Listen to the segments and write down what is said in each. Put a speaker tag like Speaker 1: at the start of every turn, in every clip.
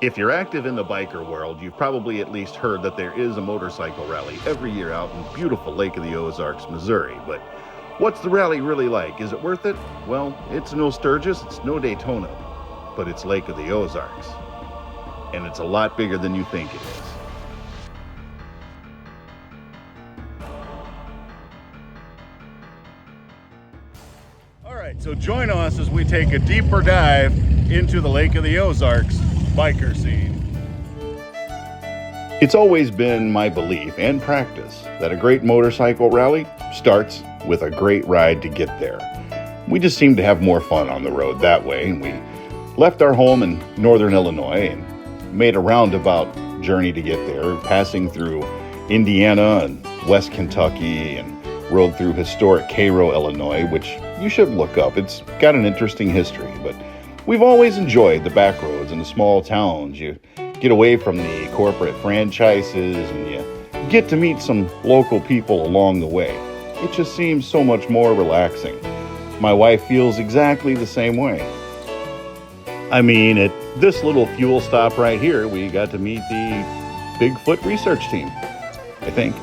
Speaker 1: If you're active in the biker world, you've probably at least heard that there is a motorcycle rally every year out in beautiful Lake of the Ozarks, Missouri. But what's the rally really like? Is it worth it? Well, it's no Sturgis, it's no Daytona, but it's Lake of the Ozarks. And it's a lot bigger than you think it is. All right, so join us as we take a deeper dive into the Lake of the Ozarks biker scene. It's always been my belief and practice that a great motorcycle rally starts with a great ride to get there. We just seem to have more fun on the road that way, and we left our home in northern Illinois and made a roundabout journey to get there, passing through Indiana and West Kentucky, and rode through historic Cairo, Illinois, which you should look up. It's got an interesting history, but we've always enjoyed the back roads and the small towns. You get away from the corporate franchises and you get to meet some local people along the way. It just seems so much more relaxing. My wife feels exactly the same way. I mean, at this little fuel stop right here, we got to meet the Bigfoot research team, I think.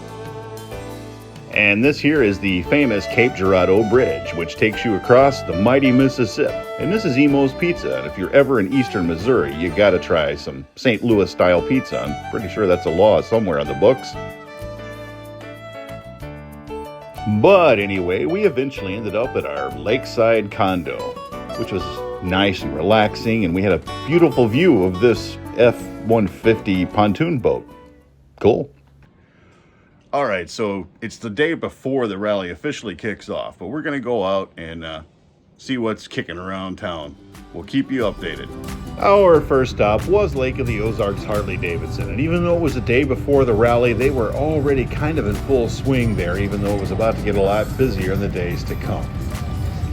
Speaker 1: And this here is the famous Cape Girardeau Bridge, which takes you across the mighty Mississippi. And this is Emo's Pizza, and if you're ever in eastern Missouri, you gotta try some St. Louis-style pizza. I'm pretty sure that's a law somewhere on the books. But anyway, we eventually ended up at our lakeside condo, which was nice and relaxing, and we had a beautiful view of this F-150 pontoon boat. Cool. All right, so it's the day before the rally officially kicks off, but we're going to go out and see what's kicking around town. We'll keep you updated. Our first stop was Lake of the Ozarks Harley-Davidson, and even though it was the day before the rally, they were already kind of in full swing there, even though it was about to get a lot busier in the days to come.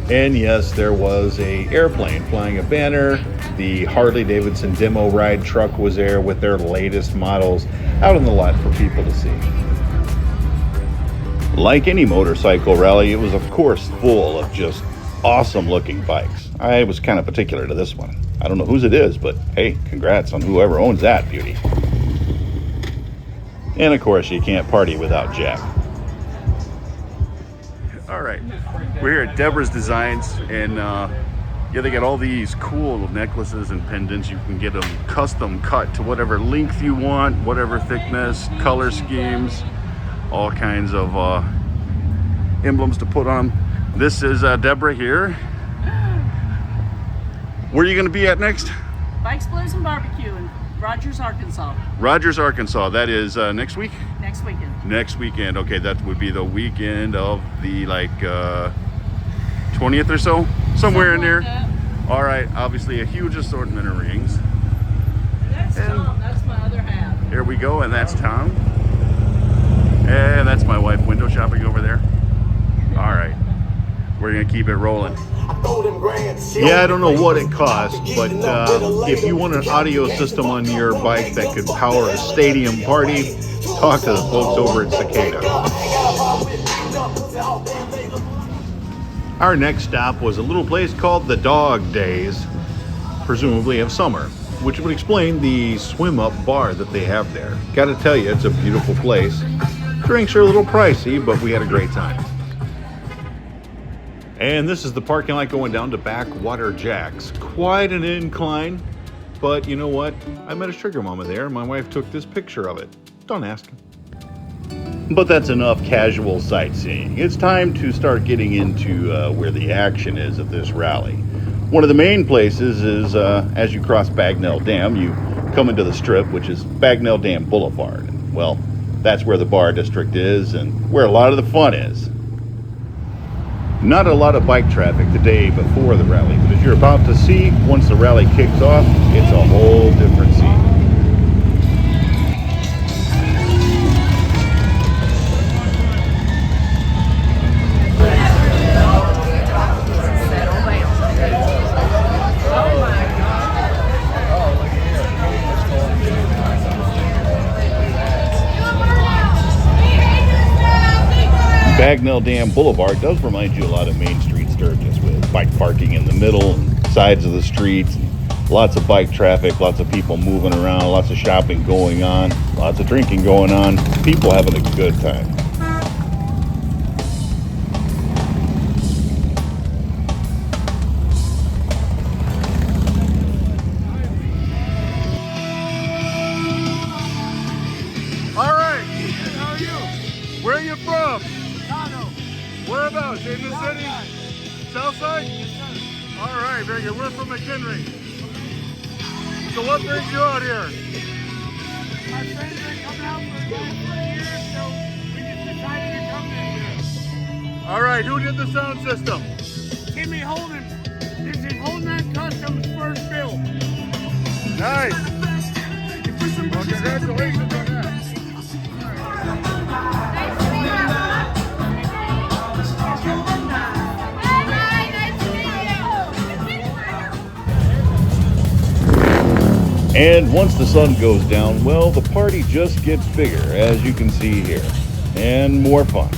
Speaker 1: And yes, there was an airplane flying a banner. The Harley-Davidson demo ride truck was there with their latest models out on the lot for people to see. Like any motorcycle rally, it was of course full of just awesome looking bikes. I was kind of particular to this one. I don't know whose it is, but hey, congrats on whoever owns that beauty. And of course, you can't party without Jack. All right, we're here at Deborah's Designs, and yeah, they got all these cool necklaces and pendants. You can get them custom cut to whatever length you want, whatever thickness, color schemes, all kinds of emblems to put on. This is Deborah here. Where are you going to be at next?
Speaker 2: Bikes, Blues, and Barbecue in Rogers, Arkansas.
Speaker 1: Rogers, Arkansas. That is next week?
Speaker 2: Next weekend.
Speaker 1: Next weekend. Okay, that would be the weekend of the 20th or so? Somewhere in there. Like all right, obviously a huge assortment of rings.
Speaker 2: That's Tom. That's my other half.
Speaker 1: Here we go, and that's Tom. And that's my wife window shopping over there. All right, we're gonna keep it rolling. Yeah, I don't know what it costs, but if you want an audio system on your bike that could power a stadium party, talk to the folks over at Cicada. Our next stop was a little place called the Dog Days, presumably of summer, which would explain the swim-up bar that they have there. Gotta tell you, it's a beautiful place. Drinks are a little pricey, but we had a great time. And this is the parking lot going down to Backwater Jack's. Quite an incline, but you know what? I met a sugar mama there, and my wife took this picture of it. Don't ask. But that's enough casual sightseeing. It's time to start getting into where the action is at this rally. One of the main places is as you cross Bagnell Dam, you come into the strip, which is Bagnell Dam Boulevard. Well, that's where the bar district is and where a lot of the fun is. Not a lot of bike traffic the day before the rally, but as you're about to see, once the rally kicks off, it's a whole different scene. Bagnell Dam Boulevard does remind you a lot of Main Street Sturgis, with bike parking in the middle and sides of the streets, and Lots of bike traffic, lots of people moving around, lots of shopping going on, lots of drinking going on, people having a good time.
Speaker 3: All right, how are you? Where are you from?
Speaker 4: Chicago.
Speaker 3: Whereabouts? In the city? South side? All right, very good. We're from McHenry. So what brings you out here?
Speaker 4: My friends are coming out for the last 3 years, so we just decided to come this year.
Speaker 3: All right, who did the sound system?
Speaker 4: Timmy Holden. This is Holden Customs first build.
Speaker 3: Nice. Well, congratulations on that.
Speaker 1: And once the sun goes down, well, the party just gets bigger, as you can see here, and more fun.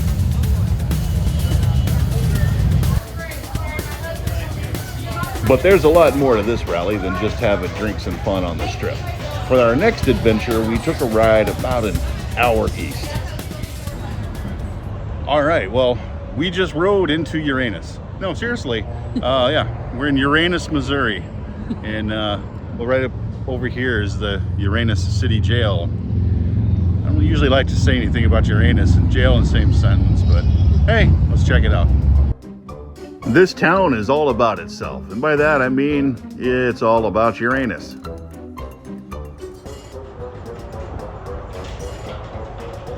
Speaker 1: But there's a lot more to this rally than just having drinks and fun on the strip. For our next adventure, we took a ride about an hour east. All right, well, we just rode into Uranus. No, seriously, yeah, we're in Uranus, Missouri, and well, right up over here is the Uranus City Jail. I don't usually like to say anything about Uranus and jail in the same sentence, but hey, let's check it out. This town is all about itself, and by that I mean it's all about Uranus.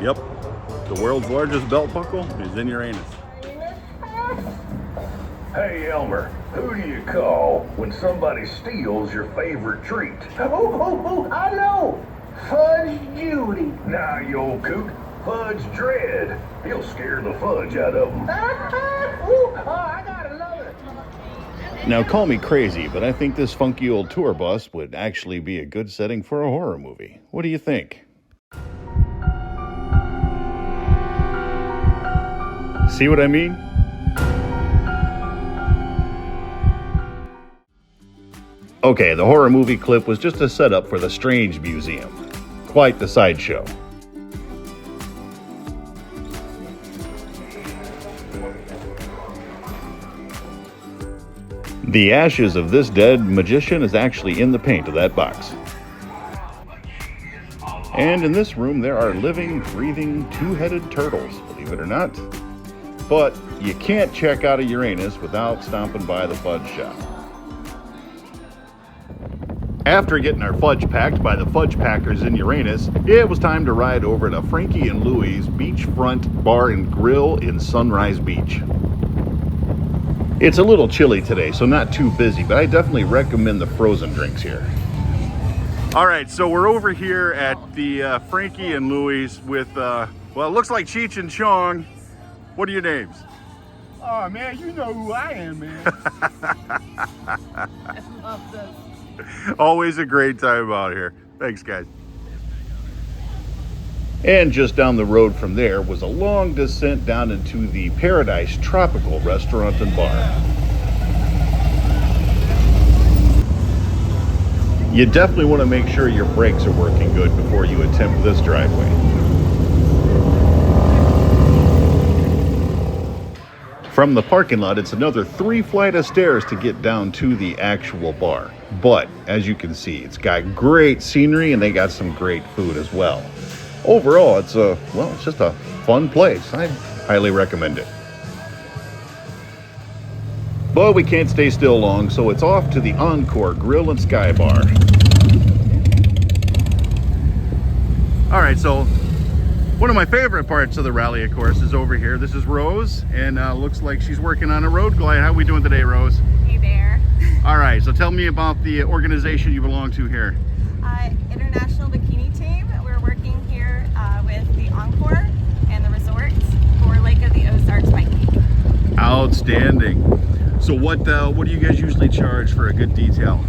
Speaker 1: Yep, the world's largest belt buckle is in Uranus.
Speaker 5: Hey Elmer, who do you call when somebody steals your favorite treat?
Speaker 6: I know! Fudge Judy.
Speaker 5: Nah, you old coot. Fudge Dread. He'll scare the fudge out of them.
Speaker 6: I got another.
Speaker 1: Now call me crazy, but I think this funky old tour bus would actually be a good setting for a horror movie. What do you think? See what I mean? Okay, the horror movie clip was just a setup for the Strange Museum. Quite the sideshow. The ashes of this dead magician is actually in the paint of that box. And in this room there are living, breathing, two-headed turtles, believe it or not. But you can't check out of Uranus without stomping by the fudge shop. After getting our fudge packed by the fudge packers in Uranus, it was time to ride over to Frankie and Louie's beachfront bar and grill in Sunrise Beach. It's a little chilly today, so not too busy, but I definitely recommend the frozen drinks here. All right, so we're over here at the Frankie and Louie's with, well, it looks like Cheech and Chong. What are your names?
Speaker 4: Oh man, you know who I am, man.
Speaker 1: Always a great time out here. Thanks, guys. And just down the road from there was a long descent down into the Paradise Tropical Restaurant and Bar. You definitely want to make sure your brakes are working good before you attempt this driveway. From the parking lot, it's another 3 flights of stairs to get down to the actual bar. But as you can see, it's got great scenery and they got some great food as well. Overall, it's just a fun place. I highly recommend it. But we can't stay still long, so it's off to the Encore Grill and Sky Bar. All right, so one of my favorite parts of the rally, of course, is over here. This is Rose, and looks like she's working on a road glide. How are we doing today, Rose?
Speaker 7: Hey there.
Speaker 1: All right, so tell me about the organization you belong to here.
Speaker 7: International Bikini Team. We're working here with the Encore and the resorts for Lake of the Ozarks Bike.
Speaker 1: Outstanding. So what do you guys usually charge for a good detail?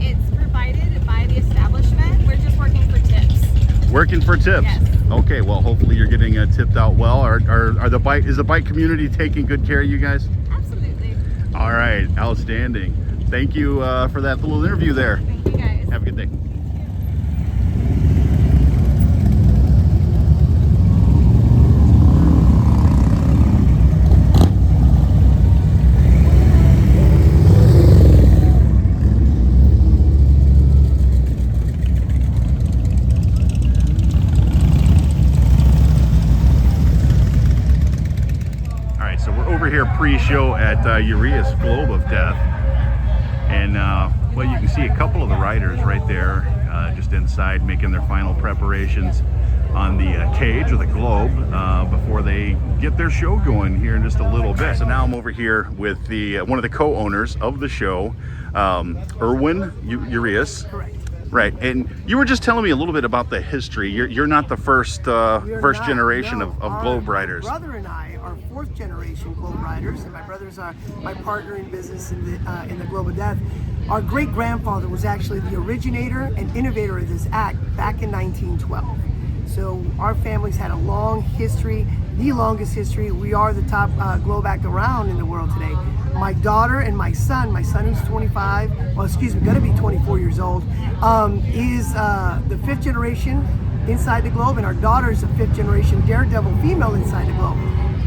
Speaker 7: It's provided by the establishment. We're just working for tips.
Speaker 1: Working for tips?
Speaker 7: Yes.
Speaker 1: Okay, well, hopefully you're getting tipped out well. Is the bike community taking good care of you guys?
Speaker 7: Absolutely.
Speaker 1: All right, outstanding. Thank you for that little interview there.
Speaker 7: Thank you guys.
Speaker 1: Have a good day. So we're over here pre-show at Urias Globe of Death, and well, you can see a couple of the riders right there just inside making their final preparations on the cage or the globe before they get their show going here in just a little bit. So now I'm over here with the one of the co-owners of the show, Urias.
Speaker 8: Correct.
Speaker 1: Right, and you were just telling me a little bit about the history. You're not the first generation of globe riders.
Speaker 8: My brother and I are fourth generation globe riders, and my brothers are my partner in business in the Globe of Death. Our great grandfather was actually the originator and innovator of this act back in 1912. So our family's had a long history, the longest history. We are the top globe act around in the world today. My daughter and my son who's 25, well, excuse me, gonna be 24 years old, is the fifth generation inside the globe, and our daughter is a fifth generation daredevil female inside the globe.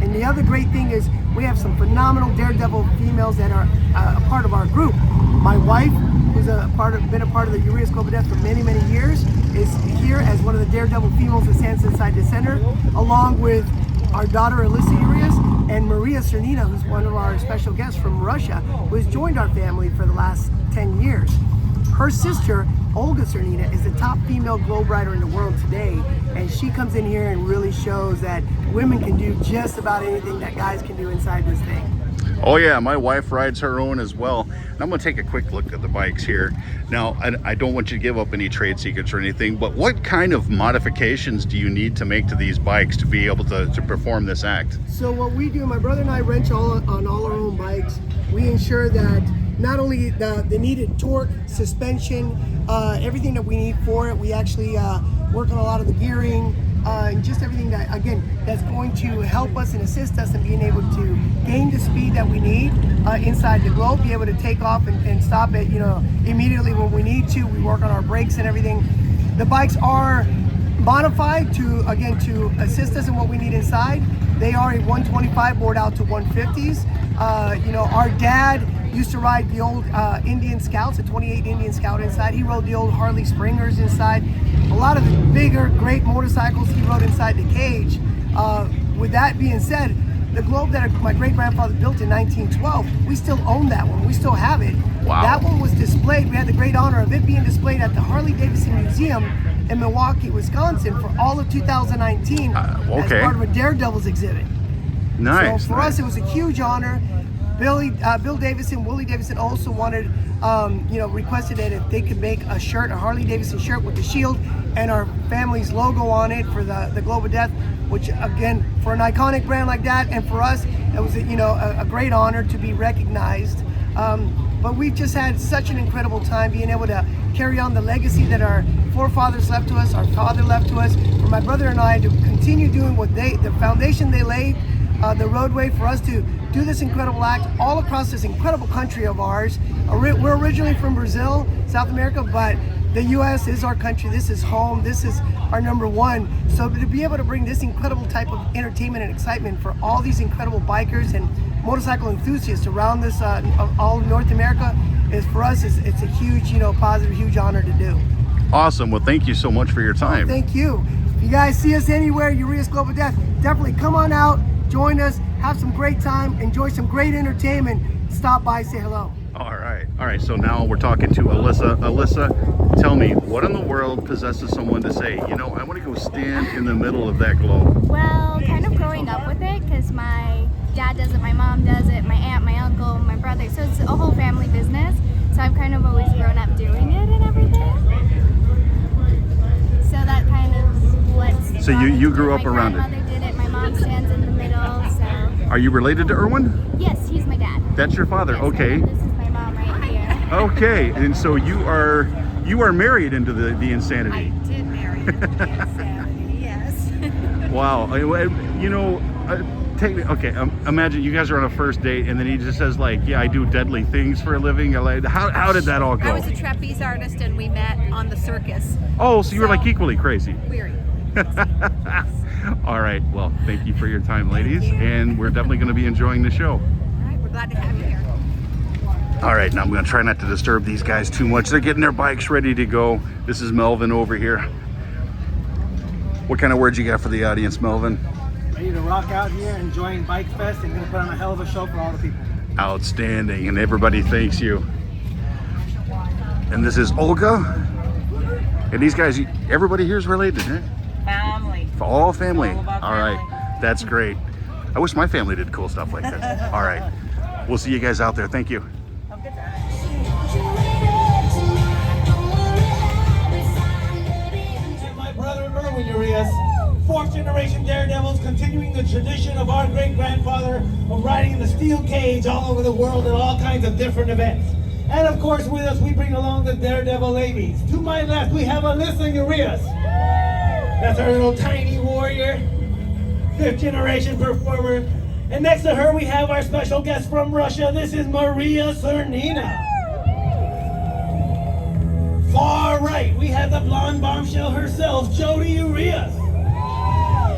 Speaker 8: And the other great thing is we have some phenomenal daredevil females that are a part of our group. My wife, who's been a part of the Urias Globe of Death for many, many years, is here as one of the daredevil females that stands inside the center, along with our daughter Alyssa Urias and Maria Cernina, who's one of our special guests from Russia, who has joined our family for the last 10 years. Her sister, Olga Cernina, is the top female globe rider in the world today, and she comes in here and really shows that women can do just about anything that guys can do inside this thing.
Speaker 1: Oh yeah, my wife rides her own as well. And I'm gonna take a quick look at the bikes here. Now, I don't want you to give up any trade secrets or anything, but what kind of modifications do you need to make to these bikes to be able to perform this act?
Speaker 8: So what we do, my brother and I wrench on all our own bikes. We ensure that not only the needed torque, suspension, everything that we need for it, we actually work on a lot of the gearing, and just everything that, again, that's going to help us and assist us in being able to gain the speed that we need inside the globe, be able to take off and stop it, immediately when we need to. We work on our brakes and everything. The bikes are modified to assist us in what we need inside. They are a 125 board out to 150s. Our dad used to ride the old Indian Scouts, a 28 Indian Scout inside. He rode the old Harley Springers inside. A lot of the bigger, great motorcycles he rode inside the cage. With that being said, the globe that my great-grandfather built in 1912, we still own that one. We still have it.
Speaker 1: Wow.
Speaker 8: That one was displayed. We had the great honor of it being displayed at the Harley-Davidson Museum in Milwaukee, Wisconsin for all of 2019 as part of a Daredevils exhibit.
Speaker 1: Nice.
Speaker 8: So for us, it was a huge honor. Bill Davidson, Willie Davidson also wanted, requested that if they could make a shirt, a Harley Davidson shirt with the shield and our family's logo on it for the Globe of Death, which again, for an iconic brand like that, and for us, it was a great honor to be recognized. But we've just had such an incredible time being able to carry on the legacy that our forefathers left to us, our father left to us, for my brother and I to continue doing the foundation they laid, the roadway for us to do this incredible act all across this incredible country of ours. We're originally from Brazil, South America, but the U.S. is our country. This is home. This is our number one. So to be able to bring this incredible type of entertainment and excitement for all these incredible bikers and motorcycle enthusiasts around this, all of North America, is for us, it's a huge, positive, huge honor to do.
Speaker 1: Awesome. Well, thank you so much for your time.
Speaker 8: Thank you. If you guys see us anywhere, Urias Globe of Death, definitely come on out, join us, have some great time, enjoy some great entertainment. Stop by, say hello.
Speaker 1: All right, so now we're talking to Alyssa. Alyssa, tell me, what in the world possesses someone to say, I want to go stand in the middle of that globe?
Speaker 9: Well, kind of growing up with it, because my dad does it, my mom does it, my aunt, my uncle, my brother, so it's a whole family business. So I've kind of always grown up doing it and everything. So that kind of what's...
Speaker 1: So you grew up around it?
Speaker 9: My grandmother did it, my mom stands in the middle, so...
Speaker 1: Are you related to Erwin?
Speaker 9: Yes, he's my dad.
Speaker 1: That's your father,
Speaker 9: Yes,
Speaker 1: okay.
Speaker 9: This is my mom right here.
Speaker 1: Okay, and so you are married into the insanity.
Speaker 10: I did marry into the insanity, yes.
Speaker 1: Wow, Take me. Okay, imagine you guys are on a first date, and then he just says like, "Yeah, I do deadly things for a living." Like, how did that all go?
Speaker 10: I was a trapeze artist, and we met on the circus.
Speaker 1: Oh, so you were like equally crazy.
Speaker 10: Weird.
Speaker 1: All right. Well, thank you for your time, ladies, and we're definitely going to be enjoying the show.
Speaker 10: All right, we're glad to have you here.
Speaker 1: All right, now I'm going to try not to disturb these guys too much. They're getting their bikes ready to go. This is Melvin over here. What kind of words you got for the audience, Melvin?
Speaker 11: Ready to rock out here, enjoying Bike Fest, and gonna put on a hell of a show for all the people.
Speaker 1: Outstanding, and everybody thanks you. And this is Olga. And these guys, everybody here is related, huh?
Speaker 2: Family.
Speaker 1: All family.
Speaker 2: All about
Speaker 1: All
Speaker 2: family.
Speaker 1: right, that's great. I wish my family did cool stuff like this. All right, we'll see you guys out there. Thank you.
Speaker 11: My brother Merwin Urias, fourth generation daredevils, continuing the tradition of our great grandfather of riding in the steel cage all over the world at all kinds of different events. And of course, with us, we bring along the daredevil ladies. To my left, we have Alyssa Urias. That's our little tiny warrior, fifth generation performer. And next to her, we have our special guest from Russia. This is Maria Cernina. Far right, we have the blonde bombshell herself, Jody Urias.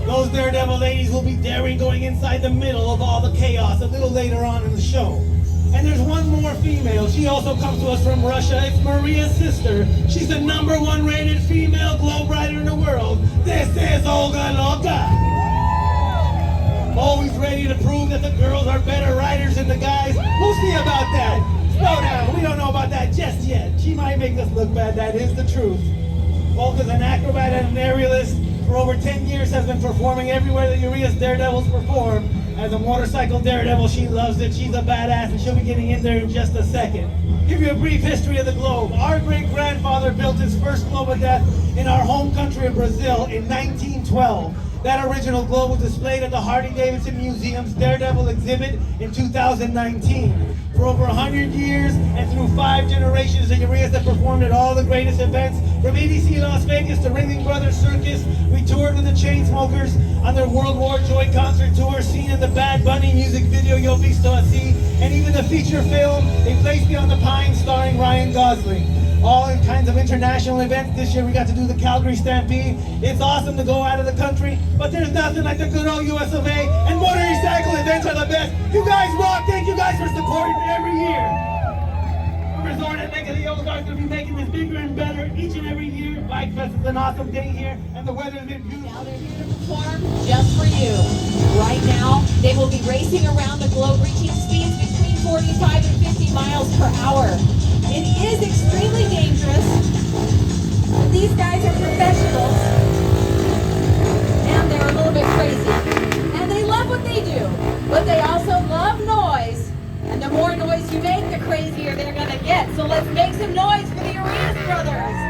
Speaker 11: Those daredevil ladies will be daring going inside the middle of all the chaos a little later on in the show. And there's one more female. She also comes to us from Russia. It's Maria's sister. She's the #1 rated female globe rider in the world. This is Olga Loka. Always ready to prove that the girls are better riders than the guys. We'll see about that. Slow down. We don't know about that just yet. She might make us look bad. That is the truth. Olga's an acrobat and an aerialist. For over 10 years has been performing everywhere the Urias Daredevils perform. As a motorcycle daredevil, she loves it. She's a badass, and she'll be getting in there in just a second. Give you a brief history of the globe. Our great-grandfather built his first Globe of Death in our home country of Brazil in 1912. That original globe was displayed at the Harley-Davidson Museum's Daredevil exhibit in 2019. For over 100 years and through 5 generations, the Urias have performed at all the greatest events. From EDC Las Vegas to Ringling Brothers Circus, we toured with the Chainsmokers on their World War Joy concert tour, seen in the Bad Bunny music video Yo Visto Así, and even the feature film A Place Beyond the Pines starring Ryan Gosling. All in kinds of international events. This year we got to do the Calgary Stampede. It's awesome to go out of the country, but there's nothing like the good old US of A, and motorcycle events are the best. You guys rock. Thank you guys for supporting me every year. The resort at Lake of the Ozarks will be making this bigger and better each and every year. Bike Fest is an awesome day here, and the weather's been beautiful.
Speaker 12: Now they're here to perform just for you. Right now, they will be racing around the globe, reaching speeds between 45 and 50 miles per hour. It is extremely dangerous. These guys are professionals, and they're a little bit crazy. And they love what they do, but they also love noise. And the more noise you make, the crazier they're gonna get. So let's make some noise for the Urias brothers.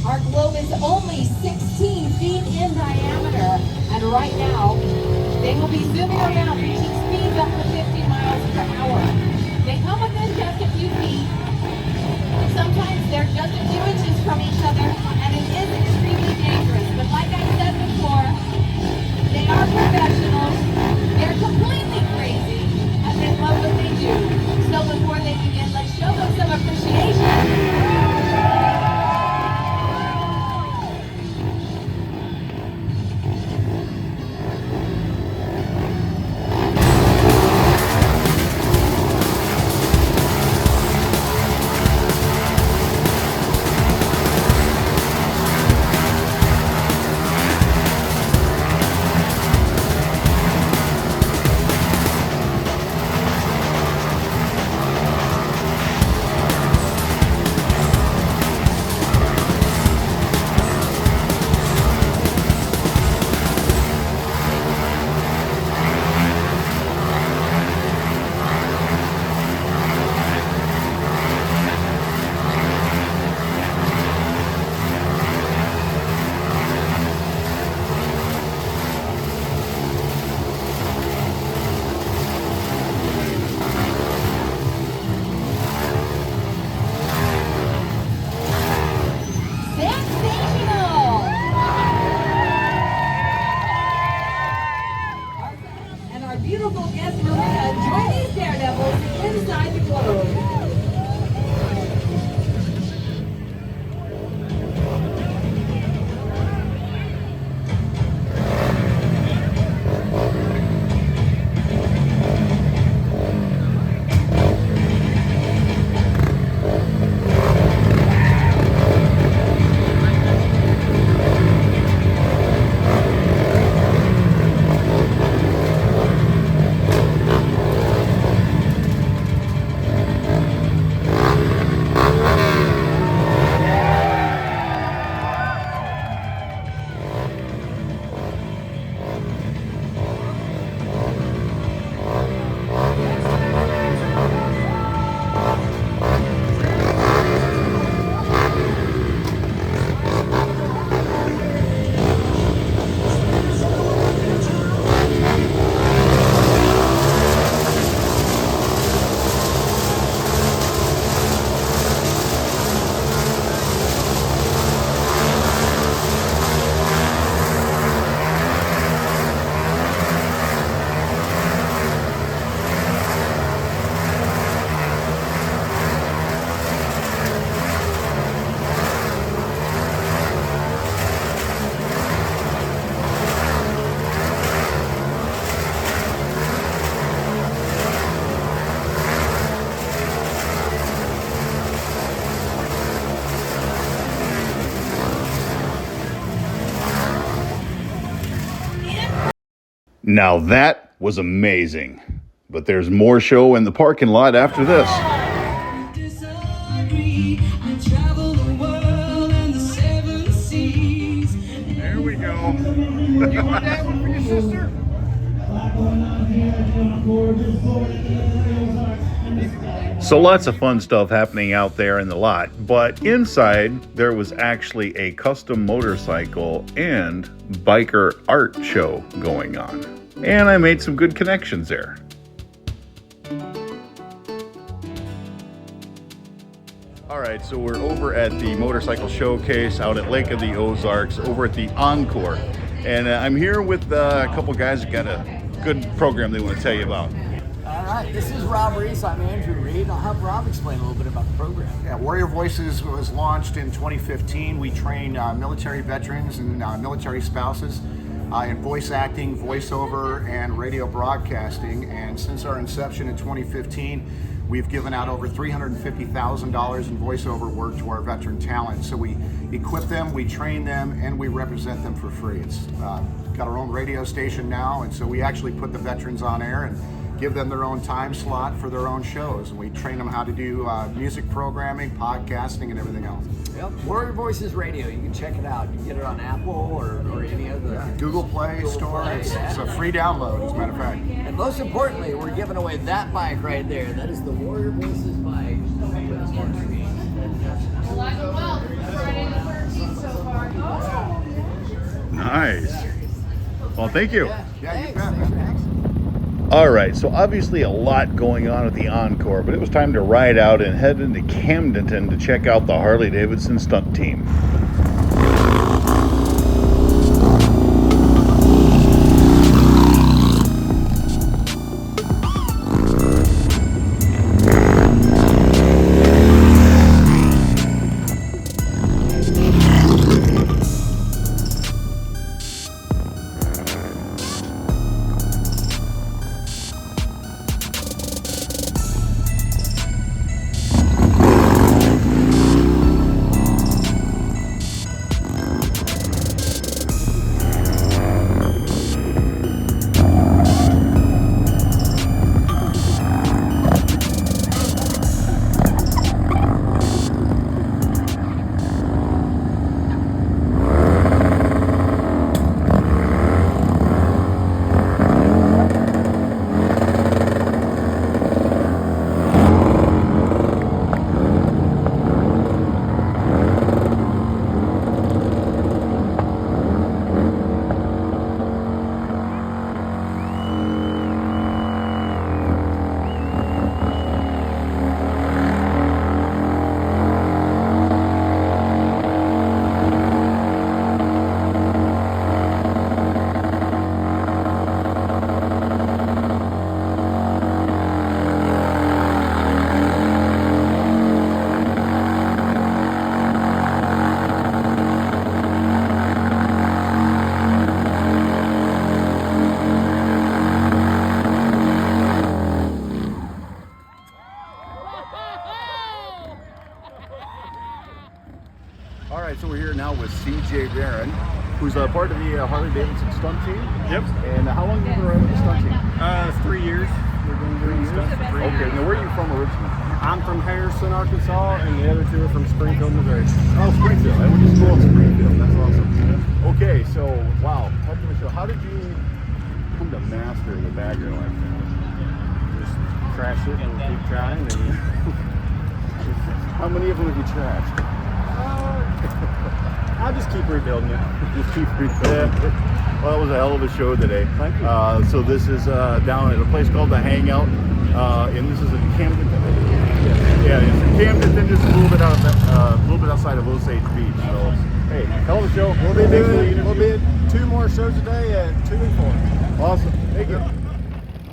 Speaker 12: Our globe is only 16 feet in diameter, and right now, they will be zooming around, reaching speeds up to 50 miles per hour. They come within just a few feet. Sometimes they're just a few inches from each other, and it is extremely dangerous. But like I said before, they are professionals. They're completely crazy, and they love what they do. So before they begin, let's show them some appreciation.
Speaker 1: Now that was amazing. But there's more show in the parking lot after this.
Speaker 3: There we go. You want that one for your sister?
Speaker 1: So lots of fun stuff happening out there in the lot, but inside there was actually a custom motorcycle and biker art show going on. And I made some good connections there. All right, so we're over at the motorcycle showcase out at Lake of the Ozarks, over at the Encore. And I'm here with a couple guys that got a good program they want to tell you about.
Speaker 13: All right, this is Rob Reese. I'm Andrew Reed. I'll have Rob explain a little bit about the program.
Speaker 14: Yeah, Warrior Voices was launched in 2015. We train military veterans and military spouses in voice acting, voiceover, and radio broadcasting. And since our inception in 2015, we've given out over $350,000 in voiceover work to our veteran talent. So we equip them, we train them, and we represent them for free. It's got our own radio station now, and so we actually put the veterans on air and give them their own time slot for their own shows. And we train them how to do music programming, podcasting, and everything else.
Speaker 13: Yep, Warrior Voices Radio. You can check it out. You can get it on Apple or any of the
Speaker 14: Google Play Store. It's a free download, as a matter of fact.
Speaker 13: And most importantly, we're giving away that bike right there. That is the Warrior Voices bike.
Speaker 1: Nice. Well, thank you.
Speaker 14: Yeah, you bet.
Speaker 1: All right, so obviously a lot going on at the Encore, but it was time to ride out and head into Camdenton to check out the Harley-Davidson stunt team. All right, so we're here now with CJ Barron, who's a part of the Harley-Davidson stunt team.
Speaker 15: Yep.
Speaker 1: And how long have you been riding the stunt team?
Speaker 15: 3 years. We're doing stunts for 3 years.
Speaker 1: Okay, now where are you from originally?
Speaker 15: I'm from Harrison, Arkansas, and the other two are from Springfield, Missouri.
Speaker 1: Oh, Springfield. I went to school in Springfield. That's awesome. Okay, so, wow. How did you come to master the bagger like that?
Speaker 15: Just trash it and keep trying. And
Speaker 1: how many of them have you trashed?
Speaker 15: I'll just keep rebuilding it.
Speaker 1: Just keep rebuilding it. Well, it was a hell of a show today.
Speaker 15: Thank you.
Speaker 1: So this is down at a place called The Hangout, and this is in Camdenton. Yeah, it's in Camdenton, just a little bit outside of Osage Beach. So, hey, hell of a show.
Speaker 15: We'll be at 2 more shows a day at 2 and 4.
Speaker 1: Awesome. Thank you.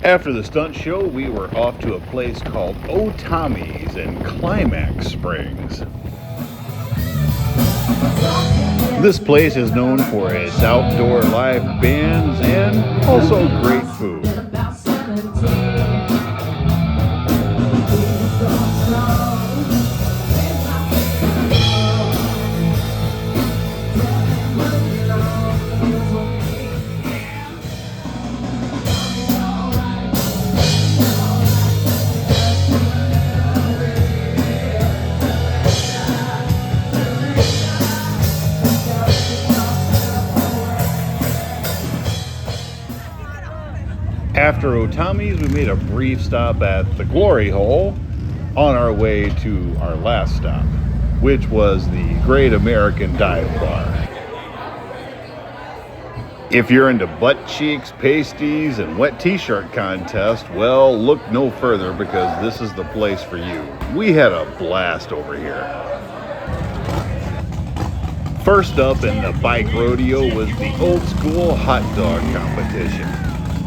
Speaker 1: After the stunt show, we were off to a place called O Tommy's in Climax Springs. This place is known for its outdoor live bands and also great food. After Otami's, we made a brief stop at the Glory Hole on our way to our last stop, which was the Great American Dive Bar. If you're into butt cheeks, pasties, and wet t-shirt contest, well, look no further because this is the place for you. We had a blast over here. First up in the bike rodeo was the old school hot dog competition.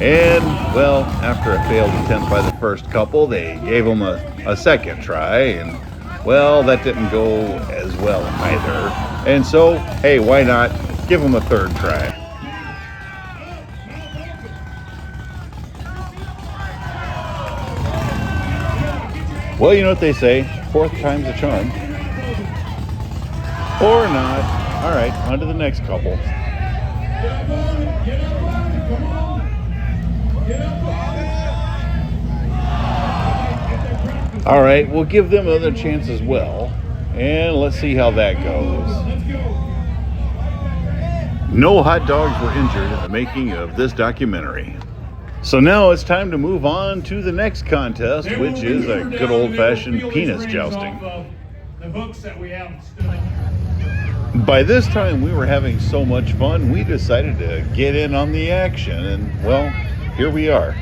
Speaker 1: And, well, after a failed attempt by the first couple, they gave them a second try, and, well, that didn't go as well either. And so, hey, why not give them a third try? Well, you know what they say, fourth time's a charm. Or not. All right, on to the next couple. All right, we'll give them another chance as well. And let's see how that goes. No hot dogs were injured in the making of this documentary. So now it's time to move on to the next contest, which is a good old-fashioned penis jousting.
Speaker 4: The hooks that we have.
Speaker 1: By this time we were having so much fun, we decided to get in on the action, and well, here we are.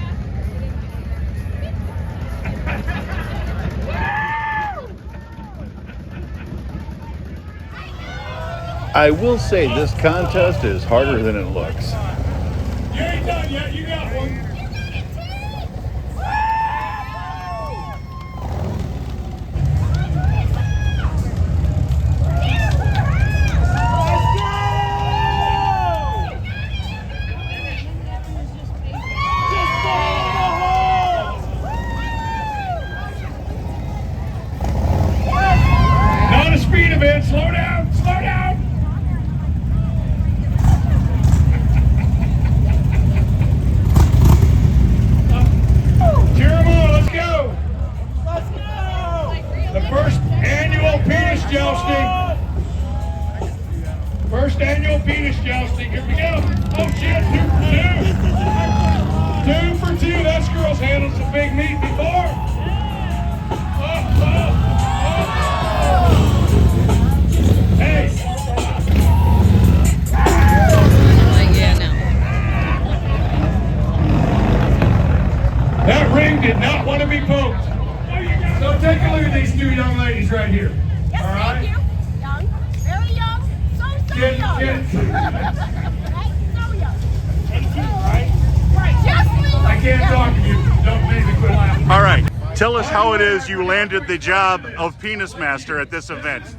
Speaker 1: I will say this contest is harder than it looks.
Speaker 4: You ain't done yet, you got one. Not a speed event, slow down, slow down. First annual penis jousting. Here we go. Oh shit, two for two. That girl's handled some big meat before. Hey.
Speaker 16: Yeah, no.
Speaker 4: That ring did not want to be poked. So take a look at these two young ladies right here.
Speaker 16: Yes,
Speaker 4: all right?
Speaker 16: thank you. Young, very young, so
Speaker 4: Get,
Speaker 16: young.
Speaker 4: get.
Speaker 16: Right, so young. 18, right? Right, just legal.
Speaker 4: I can't talk to you. Don't make me quit laughing.
Speaker 3: All right, tell us how it is you landed the job of Penis Master at this event.
Speaker 16: So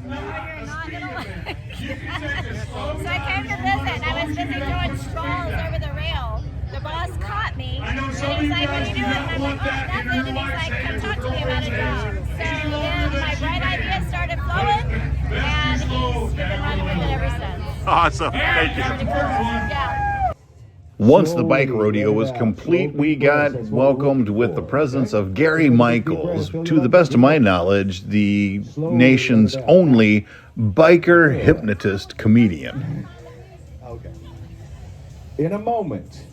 Speaker 16: I came to visit, and I was busy doing strolls over the rail. The boss caught me, and he was like, what are you doing? And I'm like, oh, nothing. And he's like, come talk to me about a job. So then my bright idea started flowing, and we've been running with it ever since.
Speaker 3: Awesome, thank you.
Speaker 16: Yeah.
Speaker 1: Once the bike rodeo was complete, we got welcomed with the presence of Gary Michaels, to the best of my knowledge, the nation's only biker hypnotist comedian.
Speaker 17: Okay. In a moment,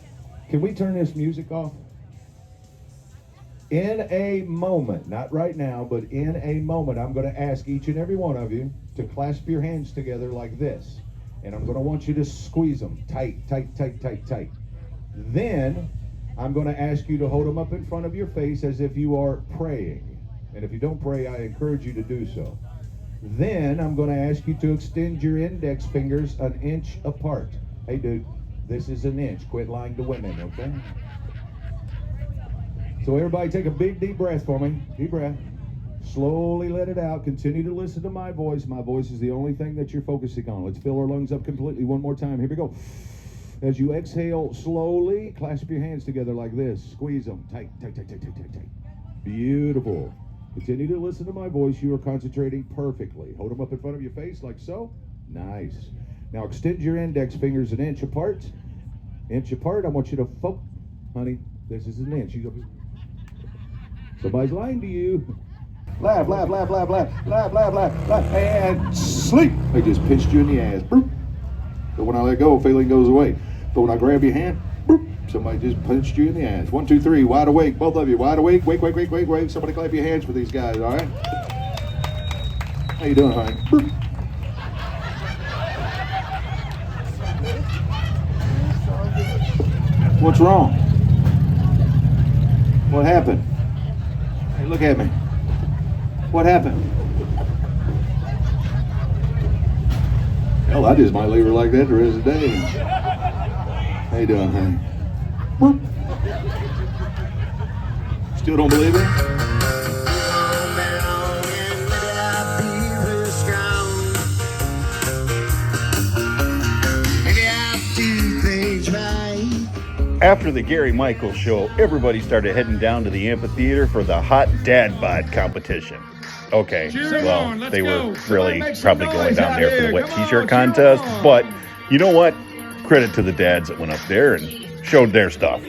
Speaker 17: can we turn this music off? In a moment, not right now, but in a moment, I'm going to ask each and every one of you to clasp your hands together like this. And I'm going to want you to squeeze them tight, tight, tight, tight, tight. Then I'm going to ask you to hold them up in front of your face as if you are praying. And if you don't pray, I encourage you to do so. Then I'm going to ask you to extend your index fingers an inch apart. Hey, dude, this is an inch. Quit lying to women, okay? So everybody take a big, deep breath for me. Deep breath. Slowly let it out. Continue to listen to my voice. My voice is the only thing that you're focusing on. Let's fill our lungs up completely one more time. Here we go. As you exhale slowly, clasp your hands together like this. Squeeze them. Tight, tight, tight, tight, tight, tight, tight. Beautiful. Continue to listen to my voice. You are concentrating perfectly. Hold them up in front of your face like so. Nice. Now extend your index fingers an inch apart. Inch apart. I want you to focus. Honey, this is an inch. You go. Somebody's lying to you. Laugh, laugh, laugh, laugh, laugh, laugh, laugh, laugh, laugh, and sleep. They just pinched you in the ass. Boop. But when I let go, feeling goes away. But when I grab your hand, boop, Somebody just punched you in the ass. 1, 2, 3, wide awake. Both of you, wide awake. Wake. Somebody clap your hands for these guys, all right? How you doing, honey? What's wrong? What happened? Hey, look at me. What happened? Hell, I just might leave her like that the rest of the day. How you doing, honey? Still don't believe it?
Speaker 1: After the Gary Michaels show, everybody started heading down to the amphitheater for the Hot Dad Bod competition. Okay, well, they were really probably going down there for the wet t-shirt contest, but you know what? Credit to the dads that went up there and showed their stuff.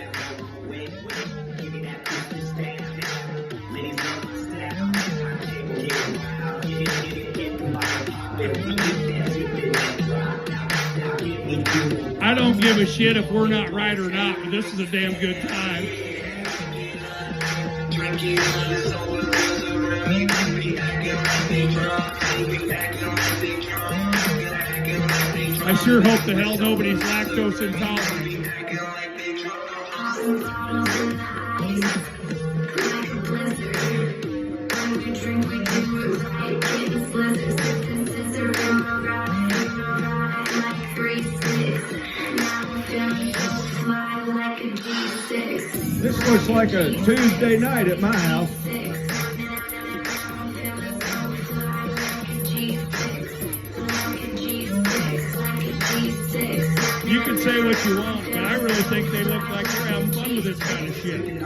Speaker 4: I don't give a shit if we're not right or not, but this is a damn good time. I sure hope the hell nobody's lactose intolerant.
Speaker 17: This looks like a Tuesday night at my house.
Speaker 4: You can say what you want, but I really think they look like they're having fun with this kind of shit.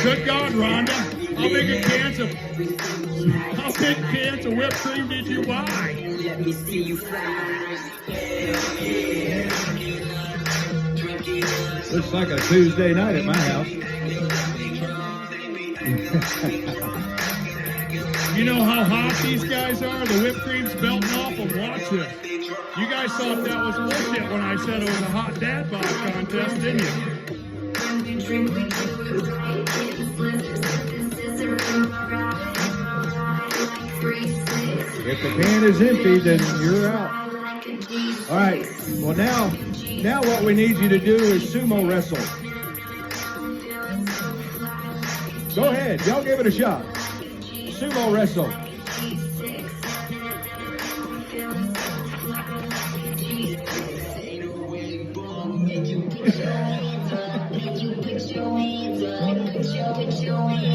Speaker 4: Good God, Rhonda, how big cans of whipped cream did you buy? Let me see you fly.
Speaker 17: Looks like a Tuesday night at my house.
Speaker 4: You know how hot these guys are? The whipped cream's melting off them. Watch this. You guys thought that was bullshit when I said it was a hot dad bod contest, didn't you?
Speaker 17: If the can is empty, then you're out. All right. Well, now what we need you to do is sumo wrestle. Go ahead. Y'all give it a shot. Sumo wrestle.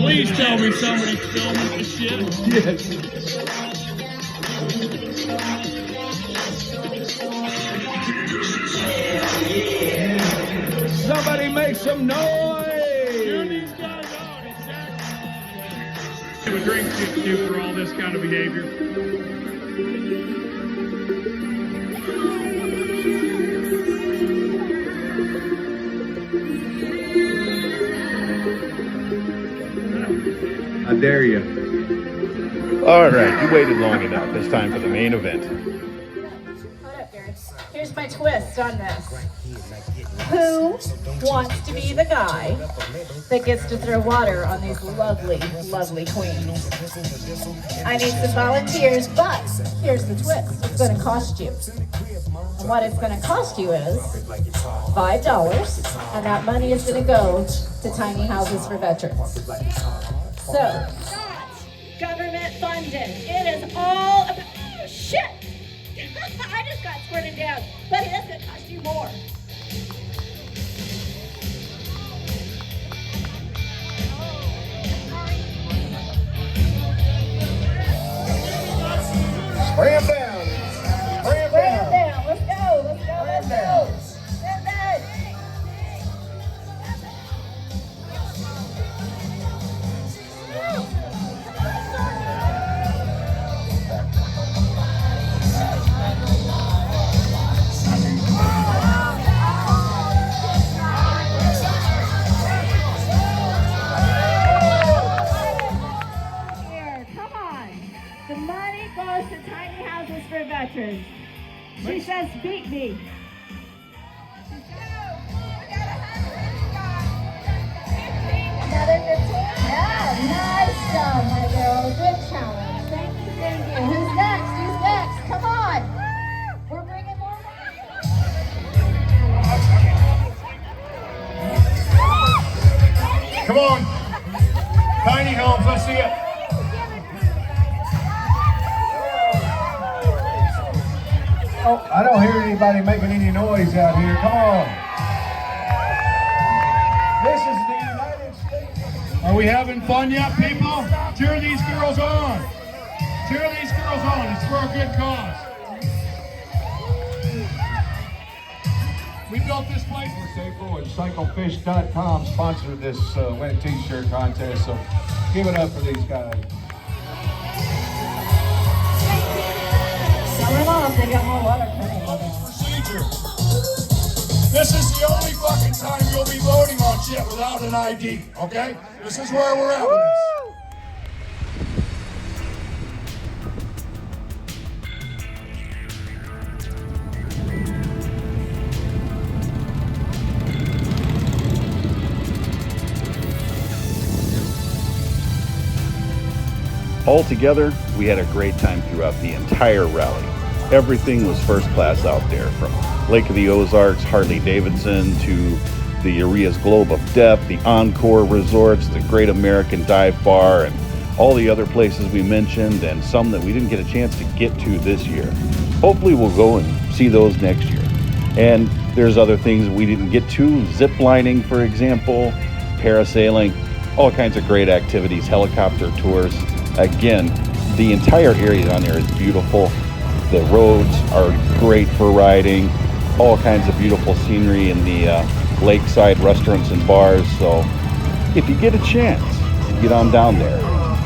Speaker 4: Please tell me somebody's filming this shit.
Speaker 17: Yes. Somebody make some noise!
Speaker 4: Cheer these guys out, exactly. Have a drink do for all this kind of behavior.
Speaker 17: I dare you.
Speaker 1: All right, you waited long enough. It's time for the main event.
Speaker 16: Hold up, Gary. Here's my twist on this. Who wants to be the guy that gets to throw water on these lovely, lovely queens? I need some volunteers, but here's the twist. It's going to cost you. And what it's going to cost you is $5, and that money is going to go to tiny houses for veterans. So, government funded. It is all about, oh, shit! I just got squirted down, but it is going to cost you more.
Speaker 6: Spray him down. Spray him down.
Speaker 16: Let's go. Stand back. Here, come on. The money goes to tiny houses
Speaker 18: veterans. She says, beat me.
Speaker 12: Another 15? Yeah, nice job, my girl. Good challenge. Thank you, thank you. Who's next? Who's next? Come on. We're bringing more.
Speaker 3: Come on. Tiny homes, let's see it.
Speaker 6: Oh, I don't hear anybody making any noise out here. Come on. This is the United States.
Speaker 4: Are we having fun yet, people? Cheer these girls on. Cheer these girls on. It's for a good cause. We built this place.
Speaker 6: April and CycleFish.com sponsored this win t-shirt contest, so give it up for these guys.
Speaker 12: Coming off, they got more water coming on.
Speaker 4: Procedure. This is the only fucking time you'll be voting on shit without an ID, okay? This is where we're at with this.
Speaker 1: Altogether, we had a great time throughout the entire rally. Everything was first class out there, from Lake of the Ozarks, Harley-Davidson, to the Urias Globe of Death, the Encore resorts, the Great American Dive Bar, and all the other places we mentioned, and some that we didn't get a chance to get to this year. Hopefully we'll go and see those next year. And there's other things we didn't get to, zip lining, for example, parasailing, all kinds of great activities, helicopter tours. Again, the entire area down there is beautiful. The roads are great for riding, all kinds of beautiful scenery in the lakeside restaurants and bars. So if you get a chance, get on down there.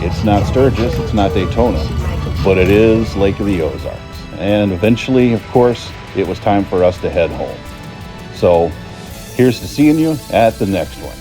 Speaker 1: It's not Sturgis, it's not Daytona, but it is Lake of the Ozarks. And eventually, of course, it was time for us to head home. So here's to seeing you at the next one.